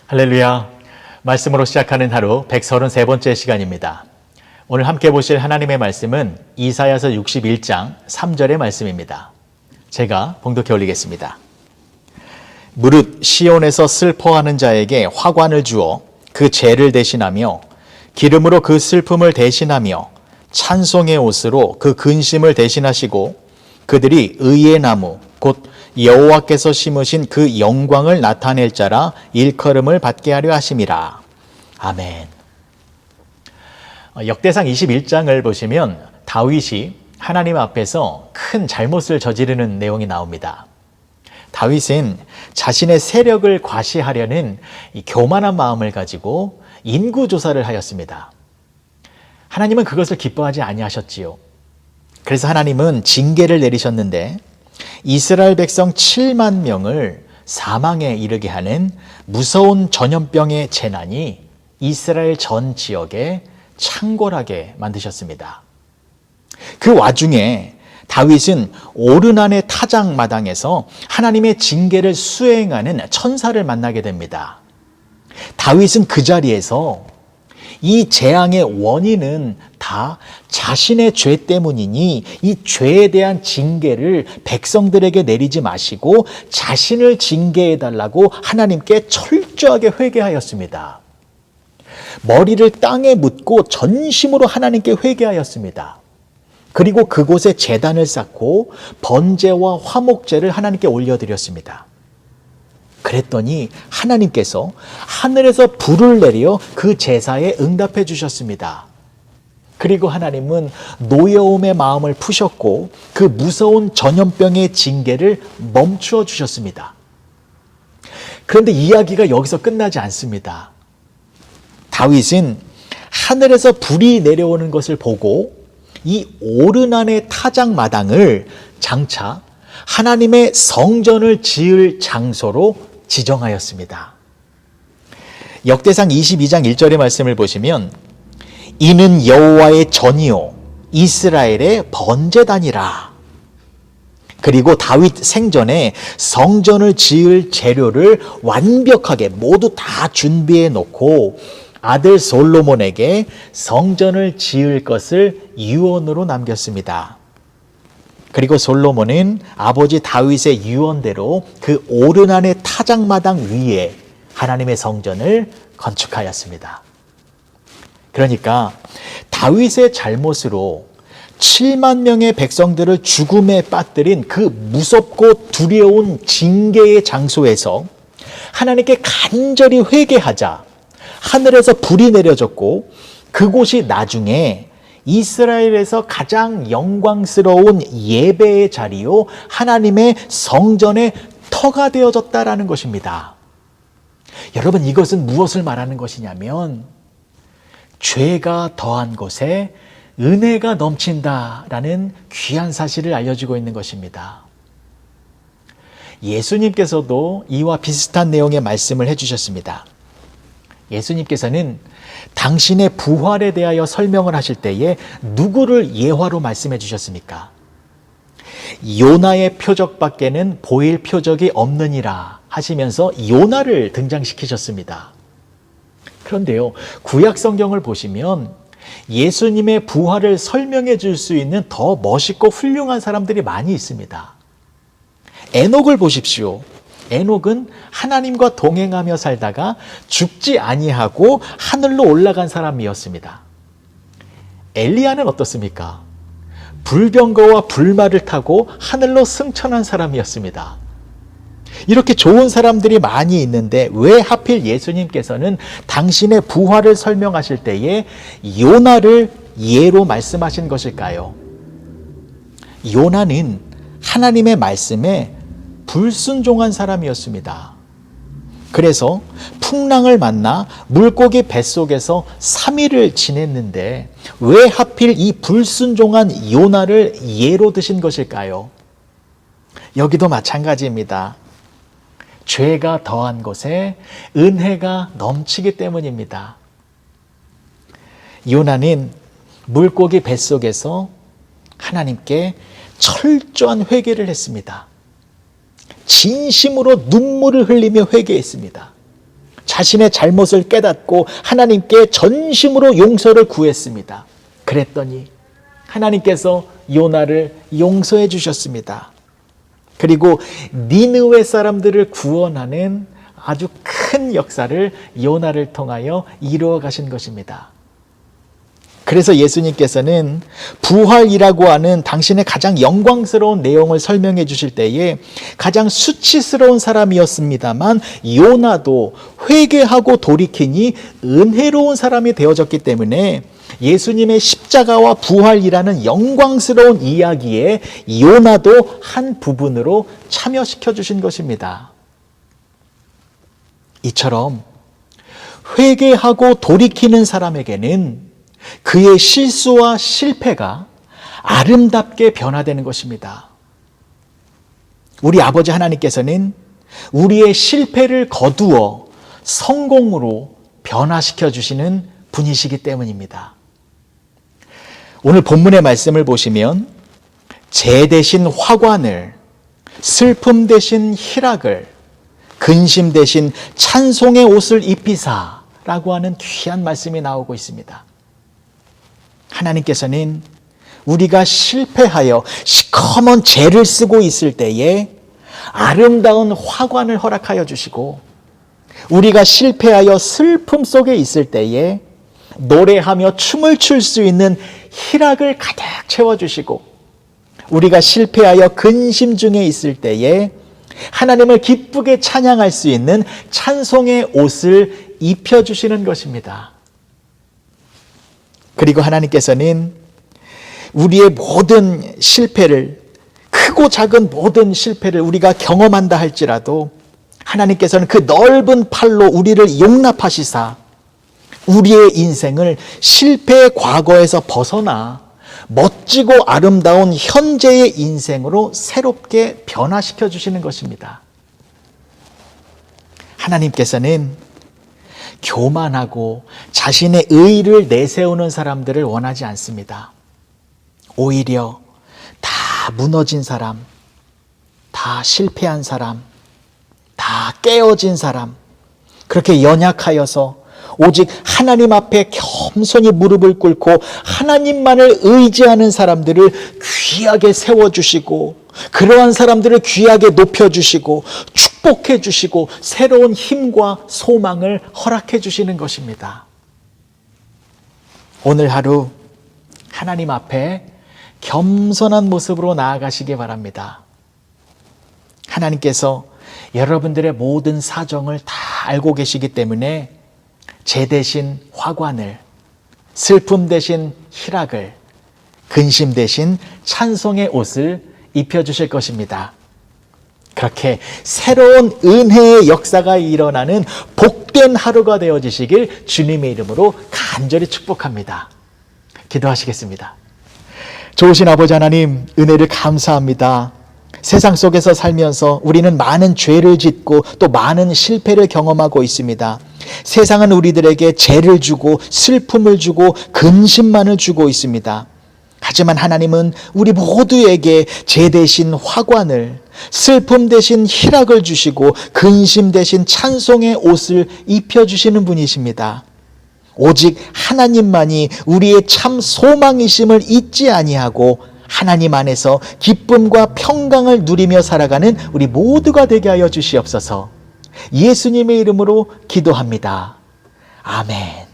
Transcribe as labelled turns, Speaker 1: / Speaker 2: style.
Speaker 1: 할렐루야. 말씀으로 시작하는 하루 133번째 시간입니다. 오늘 함께 보실 하나님의 말씀은 이사야서 61장 3절의 말씀입니다. 제가 봉독해 올리겠습니다. 무릇 시온에서 슬퍼하는 자에게 화관을 주어 그 죄를 대신하며 기름으로 그 슬픔을 대신하며 찬송의 옷으로 그 근심을 대신하시고 그들이 의의 나무 곧 여호와께서 심으신 그 영광을 나타낼 자라 일컬음을 받게 하려 하심이라. 아멘. 역대상 21장을 보시면 다윗이 하나님 앞에서 큰 잘못을 저지르는 내용이 나옵니다. 다윗은 자신의 세력을 과시하려는 교만한 마음을 가지고 인구조사를 하였습니다. 하나님은 그것을 기뻐하지 아니하셨지요. 그래서 하나님은 징계를 내리셨는데 이스라엘 백성 7만 명을 사망에 이르게 하는 무서운 전염병의 재난이 이스라엘 전 지역에 창궐하게 만드셨습니다. 그 와중에 다윗은 오르난의 타작마당에서 하나님의 징계를 수행하는 천사를 만나게 됩니다. 다윗은 그 자리에서 이 재앙의 원인은 다 자신의 죄 때문이니 이 죄에 대한 징계를 백성들에게 내리지 마시고 자신을 징계해달라고 하나님께 철저하게 회개하였습니다. 머리를 땅에 묻고 전심으로 하나님께 회개하였습니다. 그리고 그곳에 제단을 쌓고 번제와 화목제를 하나님께 올려드렸습니다. 그랬더니 하나님께서 하늘에서 불을 내려 그 제사에 응답해 주셨습니다. 그리고 하나님은 노여움의 마음을 푸셨고 그 무서운 전염병의 징계를 멈추어 주셨습니다. 그런데 이야기가 여기서 끝나지 않습니다. 다윗은 하늘에서 불이 내려오는 것을 보고 이 오르난의 타작마당을 장차 하나님의 성전을 지을 장소로 지정하였습니다. 역대상 22장 1절의 말씀을 보시면 이는 여호와의 전이요 이스라엘의 번제단이라. 그리고 다윗 생전에 성전을 지을 재료를 완벽하게 모두 다 준비해 놓고 아들 솔로몬에게 성전을 지을 것을 유언으로 남겼습니다. 그리고 솔로몬은 아버지 다윗의 유언대로 그 오르난의 타작마당 위에 하나님의 성전을 건축하였습니다. 그러니까 다윗의 잘못으로 7만 명의 백성들을 죽음에 빠뜨린 그 무섭고 두려운 징계의 장소에서 하나님께 간절히 회개하자 하늘에서 불이 내려졌고 그곳이 나중에 이스라엘에서 가장 영광스러운 예배의 자리요 하나님의 성전의 터가 되어졌다라는 것입니다. 여러분, 이것은 무엇을 말하는 것이냐면 죄가 더한 곳에 은혜가 넘친다라는 귀한 사실을 알려주고 있는 것입니다. 예수님께서도 이와 비슷한 내용의 말씀을 해주셨습니다. 예수님께서는 당신의 부활에 대하여 설명을 하실 때에 누구를 예화로 말씀해 주셨습니까? 요나의 표적밖에는 보일 표적이 없느니라 하시면서 요나를 등장시키셨습니다. 그런데요, 구약 성경을 보시면 예수님의 부활을 설명해 줄 수 있는 더 멋있고 훌륭한 사람들이 많이 있습니다. 에녹을 보십시오. 에녹은 하나님과 동행하며 살다가 죽지 아니하고 하늘로 올라간 사람이었습니다. 엘리야는 어떻습니까? 불병거와 불말을 타고 하늘로 승천한 사람이었습니다. 이렇게 좋은 사람들이 많이 있는데 왜 하필 예수님께서는 당신의 부활을 설명하실 때에 요나를 예로 말씀하신 것일까요? 요나는 하나님의 말씀에 불순종한 사람이었습니다. 그래서 풍랑을 만나 물고기 뱃속에서 3일을 지냈는데 왜 하필 이 불순종한 요나를 예로 드신 것일까요? 여기도 마찬가지입니다. 죄가 더한 곳에 은혜가 넘치기 때문입니다. 요나는 물고기 뱃속에서 하나님께 철저한 회개를 했습니다. 진심으로 눈물을 흘리며 회개했습니다. 자신의 잘못을 깨닫고 하나님께 전심으로 용서를 구했습니다. 그랬더니 하나님께서 요나를 용서해 주셨습니다. 그리고 니느웨 사람들을 구원하는 아주 큰 역사를 요나를 통하여 이루어 가신 것입니다. 그래서 예수님께서는 부활이라고 하는 당신의 가장 영광스러운 내용을 설명해 주실 때에 가장 수치스러운 사람이었습니다만 요나도 회개하고 돌이키니 은혜로운 사람이 되어졌기 때문에 예수님의 십자가와 부활이라는 영광스러운 이야기에 요나도 한 부분으로 참여시켜 주신 것입니다. 이처럼 회개하고 돌이키는 사람에게는 그의 실수와 실패가 아름답게 변화되는 것입니다. 우리 아버지 하나님께서는 우리의 실패를 거두어 성공으로 변화시켜 주시는 분이시기 때문입니다. 오늘 본문의 말씀을 보시면 재 대신 화관을, 슬픔 대신 희락을, 근심 대신 찬송의 옷을 입히사라고 하는 귀한 말씀이 나오고 있습니다. 하나님께서는 우리가 실패하여 시커먼 재를 쓰고 있을 때에 아름다운 화관을 허락하여 주시고, 우리가 실패하여 슬픔 속에 있을 때에 노래하며 춤을 출 수 있는 희락을 가득 채워주시고, 우리가 실패하여 근심 중에 있을 때에 하나님을 기쁘게 찬양할 수 있는 찬송의 옷을 입혀주시는 것입니다. 그리고 하나님께서는 우리의 모든 실패를, 크고 작은 모든 실패를 우리가 경험한다 할지라도 하나님께서는 그 넓은 팔로 우리를 용납하시사 우리의 인생을 실패의 과거에서 벗어나 멋지고 아름다운 현재의 인생으로 새롭게 변화시켜 주시는 것입니다. 하나님께서는 교만하고 자신의 의의를 내세우는 사람들을 원하지 않습니다. 오히려 다 무너진 사람, 다 실패한 사람, 다 깨어진 사람, 그렇게 연약하여서 오직 하나님 앞에 겸손히 무릎을 꿇고 하나님만을 의지하는 사람들을 귀하게 세워주시고, 그러한 사람들을 귀하게 높여주시고 축복해 주시고 새로운 힘과 소망을 허락해 주시는 것입니다. 오늘 하루 하나님 앞에 겸손한 모습으로 나아가시기 바랍니다. 하나님께서 여러분들의 모든 사정을 다 알고 계시기 때문에 재 대신 화관을, 슬픔 대신 희락을, 근심 대신 찬송의 옷을 입혀주실 것입니다. 그렇게 새로운 은혜의 역사가 일어나는 복된 하루가 되어지시길 주님의 이름으로 간절히 축복합니다. 기도하시겠습니다. 좋으신 아버지 하나님, 은혜를 감사합니다. 세상 속에서 살면서 우리는 많은 죄를 짓고 또 많은 실패를 경험하고 있습니다. 세상은 우리들에게 죄를 주고 슬픔을 주고 근심만을 주고 있습니다. 하지만 하나님은 우리 모두에게 재 대신 화관을, 슬픔 대신 희락을 주시고 근심 대신 찬송의 옷을 입혀주시는 분이십니다. 오직 하나님만이 우리의 참 소망이심을 잊지 아니하고 하나님 안에서 기쁨과 평강을 누리며 살아가는 우리 모두가 되게 하여 주시옵소서. 예수님의 이름으로 기도합니다. 아멘.